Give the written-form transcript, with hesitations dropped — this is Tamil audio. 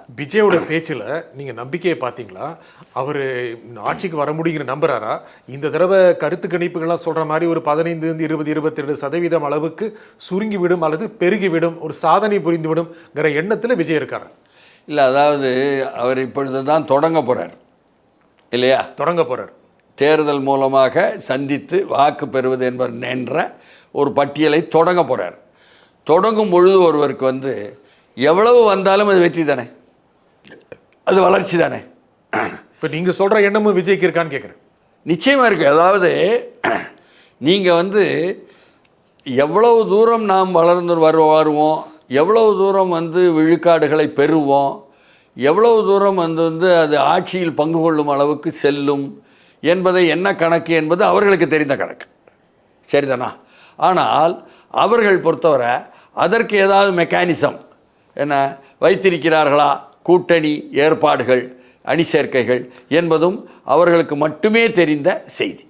விஜயோட பேச்சில் நீங்கள் நம்பிக்கையை பார்த்தீங்களா? அவர் ஆட்சிக்கு வர முடியுங்கிற நம்புறாரா? இந்த தடவை கருத்து கணிப்புகள்லாம் சொல்கிற மாதிரி ஒரு 15 20 22% அளவுக்கு சுருங்கிவிடும் அல்லது பெருகிவிடும், ஒரு சாதனை புரிந்துவிடும்ங்கிற எண்ணத்தில் விஜய் இருக்காரு. இல்லை, அதாவது அவர் இப்பொழுது தான் தொடங்க போகிறார் இல்லையா? தொடங்க போகிறார். தேர்தல் மூலமாக சந்தித்து வாக்கு பெறுவது என்ற ஒரு பட்டியலை தொடங்க போகிறார். தொடங்கும் பொழுது ஒருவருக்கு எவ்வளவு வந்தாலும் அது வெற்றி தானே, அது வளர்ச்சி தானே. இப்போ நீங்கள் சொல்கிற எண்ணமும் விஜய்க்கு இருக்கான்னு கேட்குறேன். நிச்சயமாக இருக்குது. அதாவது நீங்கள் எவ்வளவு தூரம் நாம் வளர்ந்து வருவோம், எவ்வளவு தூரம் விழுக்காடுகளை பெறுவோம், எவ்வளவு தூரம் அது ஆட்சியில் பங்கு கொள்ளும் அளவுக்கு செல்லும் என்பதை என்ன கணக்கு என்பது அவர்களுக்கு தெரிந்த கணக்கு, சரிதானா? ஆனால் அவர்கள் பொறுத்தவரை அதற்கு ஏதாவது மெக்கானிசம் என்ன வைத்திருக்கிறார்களா, கூட்டணி ஏற்பாடுகள், அணி சேர்க்கைகள் என்பதும் அவர்களுக்கு மட்டுமே தெரிந்த செய்தி.